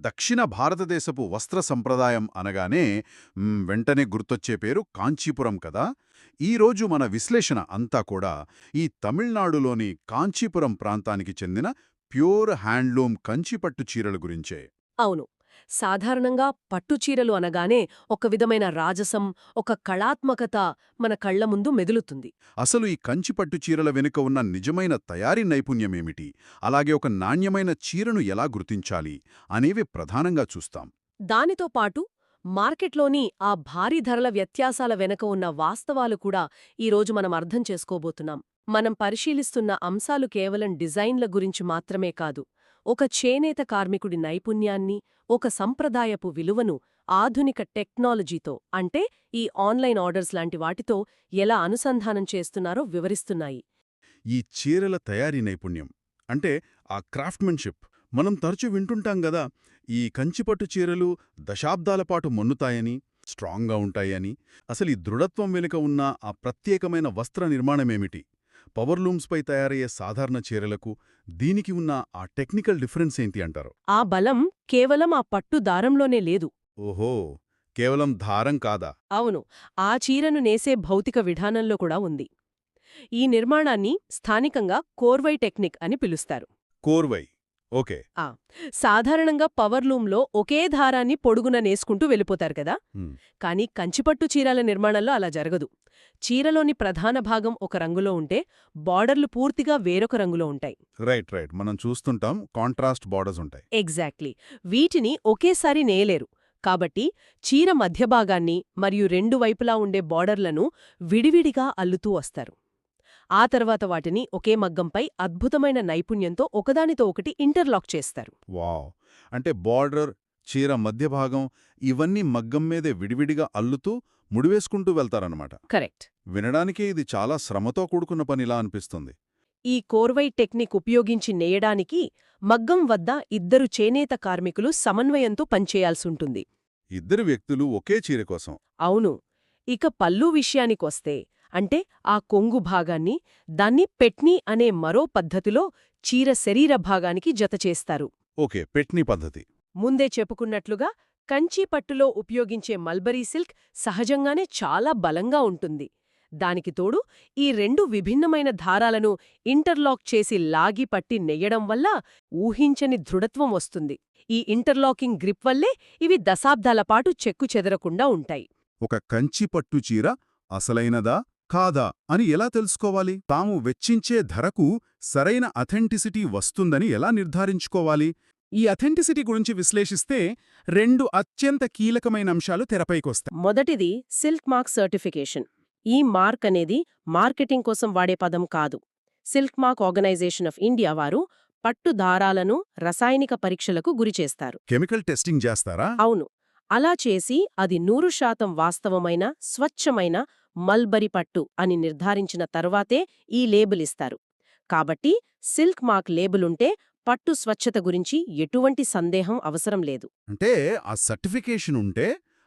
దక్షిణ భారతదేశపు వస్త్ర సంప్రదాయం అనగానే వెంటనే గుర్తొచ్చే పేరు కాంచీపురం కదా. ఈరోజు మన విశ్లేషణ అంతా కూడా ఈ తమిళనాడులోని కాంచీపురం ప్రాంతానికి చెందిన ప్యూర్ హ్యాండ్లూమ్ కంచిపట్టు చీరల గురించే. అవును. సాధారణంగా పట్టుచీరలు అనగానే ఒక విధమైన రాజసం, ఒక కళాత్మకత మన కళ్ల ముందు మెదులుతుంది. అసలు ఈ కంచిపట్టు చీరల వెనుక ఉన్న నిజమైన తయారీ నైపుణ్యమేమిటి, అలాగే ఒక నాణ్యమైన చీరను ఎలా గుర్తించాలి అనేవి ప్రధానంగా చూస్తాం. దానితో పాటు మార్కెట్లోని ఆ భారీ ధరల వ్యత్యాసాల వెనక ఉన్న వాస్తవాలు కూడా ఈరోజు మనం అర్థం చేసుకోబోతున్నాం. మనం పరిశీలిస్తున్న అంశాలు కేవలం డిజైన్ల గురించి మాత్రమే కాదు, ఒక చేనేత కార్మికుడి నైపుణ్యాన్ని, ఒక సంప్రదాయపు విలువను ఆధునిక టెక్నాలజీతో, అంటే ఈ ఆన్లైన్ ఆర్డర్స్ లాంటి వాటితో ఎలా అనుసంధానం చేస్తున్నారో వివరిస్తున్నాయి. ఈ చీరల తయారీ నైపుణ్యం అంటే ఆ క్రాఫ్ట్మెన్షిప్ మనం తరచూ వింటుంటాం గదా. ఈ కంచిపట్టు చీరలు దశాబ్దాల పాటు మన్నుతాయని, స్ట్రాంగ్గా ఉంటాయని. అసలు ఈ దృఢత్వం వెనుక ఉన్న ఆ ప్రత్యేకమైన వస్త్ర నిర్మాణమేమిటి? పవర్లూమ్స్పై తయారయ్యే సాధారణ చీరలకు దీనికి ఉన్న ఆ టెక్నికల్ డిఫరెన్స్ ఏంటి అంటారు? ఆ బలం కేవలం ఆ పట్టు దారంలోనే లేదు. ఓహో, కేవలం దారం కాదా? అవును, ఆ చీరను నేసే భౌతిక విధానంలో కూడా ఉంది. ఈ నిర్మాణాన్ని స్థానికంగా కోర్వై టెక్నిక్ అని పిలుస్తారు. కోర్వై, ఓకే. సాధారణంగా పవర్లూమ్లో ఒకే దారాన్ని పొడుగున నేసుకుంటూ వెళ్ళిపోతారు కదా. కానీ కంచిపట్టు చీరల నిర్మాణంలో అలా జరగదు. చీరలోని ప్రధాన భాగం ఒక రంగులో ఉంటే బార్డర్లు పూర్తిగా వేరొక రంగులో ఉంటాయి. రైట్ రైట్, మనం చూస్తుంటాం కాంట్రాస్ట్ బార్డర్స్ ఉంటాయి. ఎగ్జాక్ట్లీ. వీటిని ఒకేసారి నేయలేరు. కాబట్టి చీర మధ్యభాగాన్ని మరియు రెండు వైపులా ఉండే బార్డర్లను విడివిడిగా అల్లుతూ వస్తారు. ఆ తర్వాత వాటిని ఒకే మగ్గంపై అద్భుతమైన నైపుణ్యంతో ఒకదానితో ఒకటి ఇంటర్లాక్ చేస్తారు. వావ్, అంటే బార్డర్, చీర మధ్యభాగం ఇవన్నీ మగ్గం మీదే విడివిడిగా అల్లుతూ ముడివేసుకుంటూ వెళ్తారన్నమాట. కరెక్ట్. వినడానికే ఇది చాలా శ్రమతో కూడుకున్న పనిలా అనిపిస్తుంది. ఈ కోర్వై టెక్నిక్ ఉపయోగించి నేయడానికి మగ్గం వద్ద ఇద్దరు చేనేత కార్మికులు సమన్వయంతో పనిచేయాల్సుంటుంది. ఇద్దరు వ్యక్తులు ఒకే చీర కోసం? అవును. ఇక పల్లూ విషయానికొస్తే, అంటే ఆ కొంగు భాగాన్ని దాన్ని పెట్నీ అనే మరో పద్ధతిలో చీర శరీర భాగానికి జతచేస్తారు. ఓకే, పెట్నీ పద్ధతి. ముందే చెప్పుకున్నట్లుగా కంచీపట్టులో ఉపయోగించే మల్బరీ సిల్క్ సహజంగానే చాలా బలంగా ఉంటుంది. దానికి తోడు ఈ రెండు విభిన్నమైన దారాలను ఇంటర్లాక్ చేసి లాగి పట్టి నెయ్యడం వల్ల ఊహించని దృఢత్వం వస్తుంది. ఈ ఇంటర్లాకింగ్ గ్రిప్ వల్లే ఇవి దశాబ్దాలపాటు చెక్కుచెదరకుండా ఉంటాయి. ఒక కంచిపట్టు చీర అసలైనదా కాదా అని ఎలా తెలుసుకోవాలి? తాము వెచ్చించే ధరకు సరైన అథెంటిసిటీ వస్తుందని ఎలా నిర్ధారించుకోవాలి? ఈ అథెంటిసిటీ గురించి విశ్లేషిస్తే రెండు అత్యంత కీలకమైన అంశాలు తెరపైకొస్తాయి. మొదటిది సిల్క్ మార్క్ సర్టిఫికేషన్. ఈ మార్క్ అనేది మార్కెటింగ్ కోసం వాడే పదం కాదు. Silk mark organisation of India వారు పట్టు దారాలను రసాయనిక పరీక్షలకు గురిచేస్తారు. కెమికల్ టెస్టింగ్ చేస్తారా? అవును. అలా చేసి అది 100% వాస్తవమైన, స్వచ్ఛమైన మల్బరీ పట్టు అని నిర్ధారించిన తర్వాతే ఈ లేబుల్ ఇస్తారు. కాబట్టి సిల్క్ మార్క్ లేబులుంటే పట్టు స్వచ్ఛత గురించి ఎటువంటి సందేహం అవసరం లేదు. అంటే ఆ సర్టిఫికేషన్ ఉంటే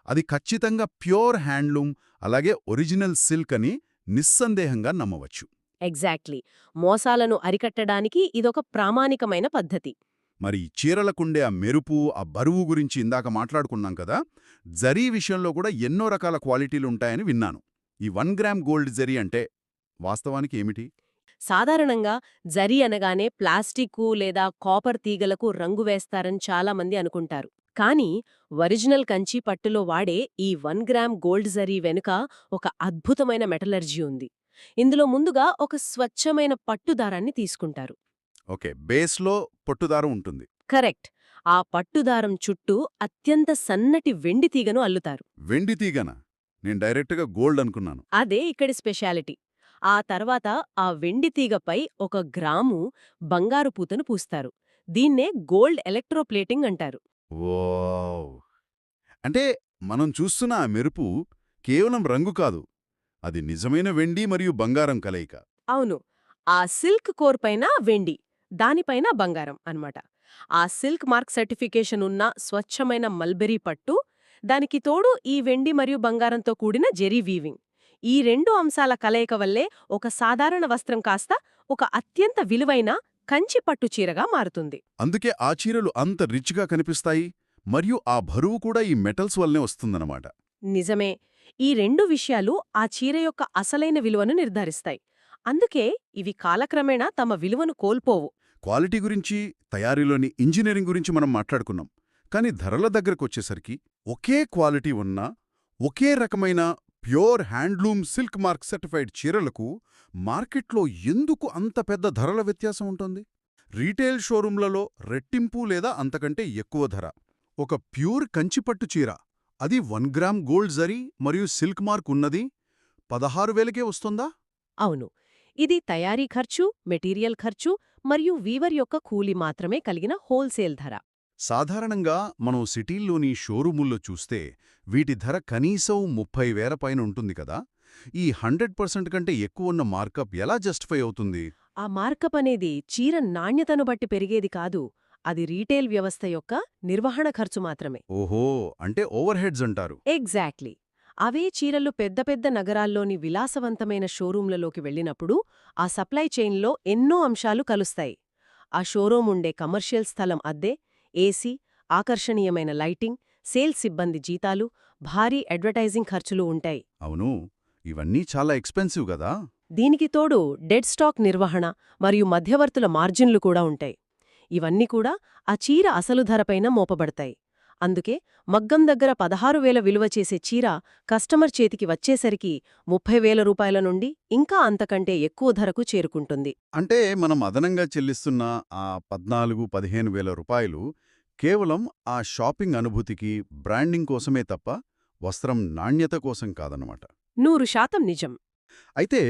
అది ఖచ్చితంగా ప్యూర్ హ్యాండ్లూమ్, అలాగే ఒరిజినల్ సిల్క్ అని నిస్సందేహంగా నమ్మవచ్చు. ఎగ్జాక్ట్లీ. మోసాలను అరికట్టడానికి ఇదొక ప్రామాణికమైన పద్ధతి. మరి చీరలకుండే ఆ మెరుపు, ఆ బరువు గురించి ఇందాక మాట్లాడుకున్నాం కదా. జరీ విషయంలో కూడా ఎన్నో రకాల క్వాలిటీలుంటాయని విన్నాను. ఈ 1 గ్రామ్ గోల్డ్ జరీ అంటే వాస్తవానికి ఏమిటి? సాధారణంగా జరీ అనగానే ప్లాస్టిక్కు లేదా కాపర్ తీగలకు రంగు వేస్తారని చాలామంది అనుకుంటారు. కానీ ఒరిజినల్ కంచి పట్టులో వాడే ఈ 1 గ్రామ్ గోల్డ్ జరీ వెనుక ఒక అద్భుతమైన మెటలర్జీ ఉంది. ఇందులో ముందుగా ఒక స్వచ్ఛమైన పట్టుదారాన్ని తీసుకుంటారు. ఓకే, బేస్లో పొట్టుదారం ఉంటుంది. కరెక్ట్. ఆ పట్టుదారం చుట్టూ అత్యంత సన్నటి వెండి తీగను అల్లుతారు. వెండి తీగన? నేను డైరెక్ట్గా గోల్డ్ అనుకున్నాను. అదే ఇక్కడి స్పెషాలిటీ. ఆ తర్వాత ఆ వెండి తీగపై 1 గ్రాము బంగారు పూతను పూస్తారు. దీన్నే గోల్డ్ ఎలక్ట్రోప్లేటింగ్ అంటారు. వావ్! అంటే మనం చూస్తున్న ఆ మెరుపు కేవలం రంగు కాదు, అది నిజమైన వెండి మరియు బంగారం కలయిక. అవును. ఆ సిల్క్ కోర్ పైన వెండి, దానిపైన బంగారం అన్నమాట. ఆ సిల్క్ మార్క్ సర్టిఫికేషన్ ఉన్న స్వచ్ఛమైన మల్బెరీ పట్టు, దానికి తోడు ఈ వెండి మరియు బంగారంతో కూడిన జెరీ వీవింగ్. ఈ రెండు అంశాల కలయిక వల్లే ఒక సాధారణ వస్త్రం కాస్త ఒక అత్యంత విలువైన కంచి పట్టు చీరగా మారుతుంది. అందుకే ఆ చీరలు అంత రిచ్గా కనిపిస్తాయి. మరియు ఆ బరువు కూడా ఈ మెటల్స్ వల్లనే వస్తుందన్నమాట. నిజమే. ఈ రెండు విషయాలు ఆ చీర యొక్క అసలైన విలువను నిర్ధారిస్తాయి. అందుకే ఇవి కాలక్రమేణా తమ విలువను కోల్పోవు. క్వాలిటీ గురించి, తయారీలోని ఇంజనీరింగ్ గురించి మనం మాట్లాడుకున్నాం. కానీ ధరల దగ్గరకొచ్చేసరికి ఒకే క్వాలిటీ ఉన్న, ఒకే రకమైన pure handloom silk mark certified చీరలకు మార్కెట్లో ఎందుకు అంత పెద్ద ధరల వ్యత్యాసం ఉంటుంది? రీటైల్ షోరూంలలో రెట్టింపు లేదా అంతకంటే ఎక్కువ ధర. ఒక ప్యూర్ కంచిపట్టు చీర, అది 1 గ్రామ్ గోల్డ్ జరీ మరియు సిల్క్ మార్క్ ఉన్నది 16,000కే వస్తుందా? అవును. ఇది తయారీ ఖర్చు, మెటీరియల్ ఖర్చు మరియు వీవర్ యొక్క కూలి మాత్రమే కలిగిన హోల్సేల్ ధర. సాధారణంగా మనం సిటీల్లోని షోరూముల్లో చూస్తే వీటి ధర కనీసం 30,000 పైన ఉంటుంది కదా. ఈ 100% కంటే ఎక్కువున్న మార్కప్ ఎలా జస్టిఫై అవుతుంది? ఆ మార్కప్ అనేది చీర నాణ్యతను బట్టి పెరిగేది కాదు. అది రీటైల్ వ్యవస్థ యొక్క నిర్వహణ ఖర్చు మాత్రమే. ఓహో, అంటే ఓవర్ హెడ్స్ అంటారు. ఎగ్జాక్ట్లీ. అవే చీరలు పెద్ద పెద్ద నగరాల్లోని విలాసవంతమైన షోరూంలలోకి వెళ్ళినప్పుడు ఆ సప్లై చైన్లో ఎన్నో అంశాలు కలుస్తాయి. ఆ షోరూం ఉండే కమర్షియల్ స్థలం అద్దె, ఏసీ, ఆకర్షణీయమైన లైటింగ్, సేల్స్ సిబ్బంది జీతాలు, భారీ అడ్వర్టైజింగ్ ఖర్చులు ఉంటాయి. అవును, ఇవన్నీ చాలా ఎక్స్పెన్సివ్ గదా. దీనికి తోడు డెడ్ స్టాక్ నిర్వహణ మరియు మధ్యవర్తుల మార్జిన్లు కూడా ఉంటాయి. ఇవన్నీ కూడా ఆ చీర అసలు ధరపైన మోపబడతాయి. అందుకే మగ్గం దగ్గర 16,000 విలువ చేసే చీర కస్టమర్ చేతికి వచ్చేసరికి 30,000 రూపాయల నుండి ఇంకా అంతకంటే ఎక్కువ ధరకు చేరుకుంటుంది. అంటే మనం అదనంగా చెల్లిస్తున్న ఆ 14,000-15,000 రూపాయలు కేవలం ఆ షాపింగ్ అనుభూతికి, బ్రాండింగ్ కోసమే తప్ప వస్త్రం నాణ్యత కోసం కాదన్నమాట. 100% నిజం. అయితే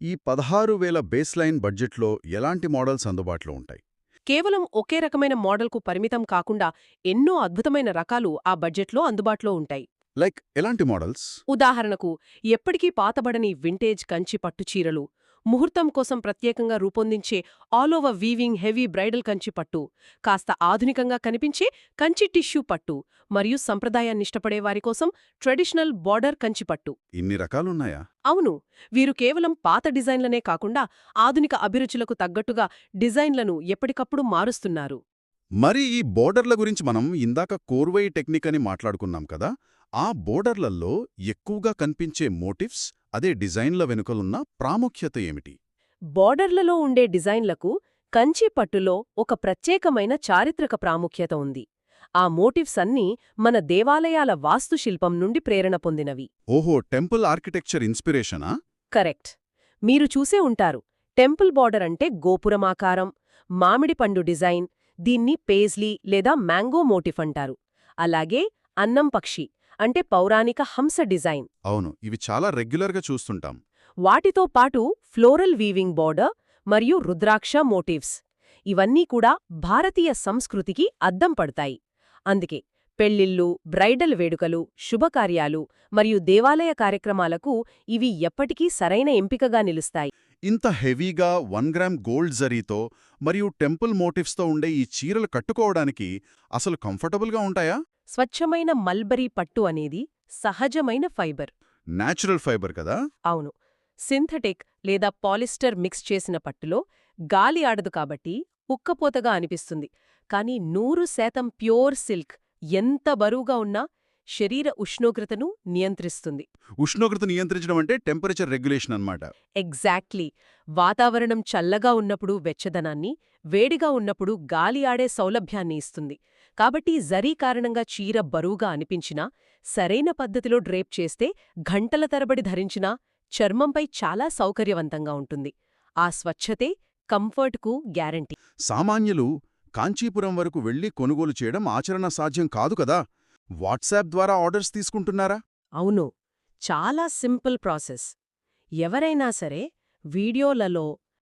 ఈ 16,000 బేస్లైన్ బడ్జెట్లో ఎలాంటి మోడల్స్ అందుబాటులో ఉంటాయి? కేవలం ఒకే రకమైన మోడల్కు పరిమితం కాకుండా ఎన్నో అద్భుతమైన రకాలు ఆ బడ్జెట్లో అందుబాటులో ఉంటాయి. లైక్ ఎలాంటి మోడల్స్? ఉదాహరణకు, ఎప్పటికీ పాతబడని వింటేజ్ కంచి పట్టు చీరలు, ముహూర్తం కోసం ప్రత్యేకంగా రూపొందించే all over weaving heavy bridal Kanchi పట్టు, కాస్త ఆధునికంగా కనిపించే కంచి టిష్యూ పట్టు, మరియు సంప్రదాయాన్నిష్టపడే వారి కోసం ట్రెడిషనల్ బార్డర్ కంచి పట్టు. ఇన్ని రకాలున్నాయా? అవును. వీరు కేవలం పాత డిజైన్లనే కాకుండా ఆధునిక అభిరుచులకు తగ్గట్టుగా డిజైన్లను ఎప్పటికప్పుడు మారుస్తున్నారు. మరి ఈ బోర్డర్ల గురించి మనం ఇందాక కోర్వై టెక్నిక్ అని మాట్లాడుకున్నాం కదా. ఆ బోర్డర్లలో ఎక్కువగా కనిపించే మోటివ్స్, అదే డిజైన్ల వెనుకలున్న ప్రాముఖ్యత ఏమిటి? బార్డర్లలో ఉండే డిజైన్లకు కంచి పట్టులో ఒక ప్రత్యేకమైన చారిత్రక ప్రాముఖ్యత ఉంది. ఆ మోటివ్స్ అన్నీ మన దేవాలయాల వాస్తుశిల్పం నుండి ప్రేరణ పొందినవి. ఓహో, టెంపుల్ ఆర్కిటెక్చర్ ఇన్స్పిరేషనా? కరెక్ట్. మీరు చూసే ఉంటారు, టెంపుల్ బార్డర్ అంటే గోపురమాకారం, మామిడి పండు డిజైన్, దీన్ని పేజ్లీ లేదా మ్యాంగో మోటిఫ్ అంటారు. అలాగే అన్నం పక్షి అంటే పౌరాణిక హంస డిజైన్. అవును, ఇవి చాలా రెగ్యులర్గా చూస్తుంటాం. వాటితో పాటు ఫ్లోరల్ వీవింగ్ బార్డర్ మరియు రుద్రాక్ష మోటివ్స్. ఇవన్నీ కూడా భారతీయ సంస్కృతికి అద్దం పడతాయి. అందుకే పెళ్లిళ్ళు, బ్రైడల్ వేడుకలు, శుభకార్యాలు మరియు దేవాలయ కార్యక్రమాలకు ఇవి ఎప్పటికీ సరైన ఎంపికగా నిలుస్తాయి. ఇంత హెవీగా 1 గ్రామ్ గోల్డ్ జరీతో మరియు టెంపుల్ మోటివ్స్తో ఉండే ఈ చీరలు కట్టుకోవడానికి అసలు కంఫర్టబుల్గా ఉంటాయా? స్వచ్ఛమైన మల్బరీ పట్టు అనేది సహజమైన ఫైబర్. న్యాచురల్ ఫైబర్ కదా. అవును. సింథటిక్ లేదా పాలిస్టర్ మిక్స్ చేసిన పట్టులో గాలి ఆడదు కాబట్టి ఉక్కపోతగా అనిపిస్తుంది. కానీ 100% ప్యూర్ సిల్క్ ఎంత బరువుగా ఉన్నా శరీర ఉష్ణోగ్రతను నియంత్రిస్తుంది. ఉష్ణోగ్రత నియంత్రించడం అంటే టెంపరేచర్ రెగ్యులేషన్ అన్నమాట. ఎగ్జాక్ట్లీ. వాతావరణం చల్లగా ఉన్నప్పుడు వెచ్చదనాన్ని, వేడిగా ఉన్నప్పుడు గాలి ఆడే సౌలభ్యాన్ని ఇస్తుంది. కాబట్టి జరీ కారణంగా చీర బరువుగా అనిపించినా, సరైన పద్ధతిలో డ్రేప్ చేస్తే గంటల తరబడి ధరించినా చర్మంపై చాలా సౌకర్యవంతంగా ఉంటుంది. ఆ స్వచ్ఛతే కంఫర్ట్కు గ్యారంటీ. సామాన్యులు కాంచీపురం వరకు వెళ్లి కొనుగోలు చేయడం ఆచరణ సాధ్యం కాదు కదా. వాట్సాప్ ద్వారా ఆర్డర్స్ తీసుకుంటున్నారా? అవును. చాలా సింపుల్ ప్రాసెస్. ఎవరైనా సరే వీడియోలలో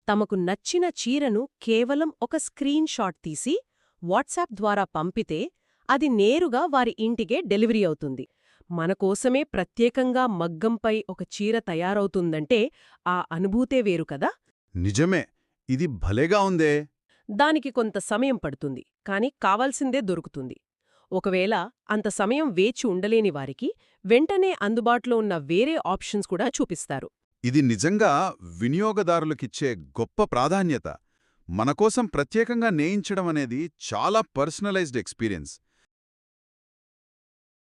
తమకు నచ్చిన చీరను కేవలం ఒక స్క్రీన్ షాట్ తీసి వాట్సాప్ ద్వారా పంపితే అది నేరుగా వారి ఇంటికే డెలివరీ అవుతుంది. మనకోసమే ప్రత్యేకంగా మగ్గంపై ఒక చీర తయారవుతుందంటే ఆ అనుభూతే వేరు కదా. నిజమే, ఇది భలేగా ఉందే. దానికి కొంత సమయం పడుతుంది, కానీ కావాల్సిందే దొరుకుతుంది. ఒకవేళ అంత సమయం వేచి ఉండలేని వారికి వెంటనే అందుబాటులో ఉన్న వేరే ఆప్షన్స్ కూడా చూపిస్తారు. ఇది నిజంగా వినియోగదారులకిచ్చే గొప్ప ప్రాధాన్యత. మనకోసం ప్రత్యేకంగా నేయించడం అనేది చాలా పర్సనలైజ్డ్ ఎక్స్పీరియన్స్.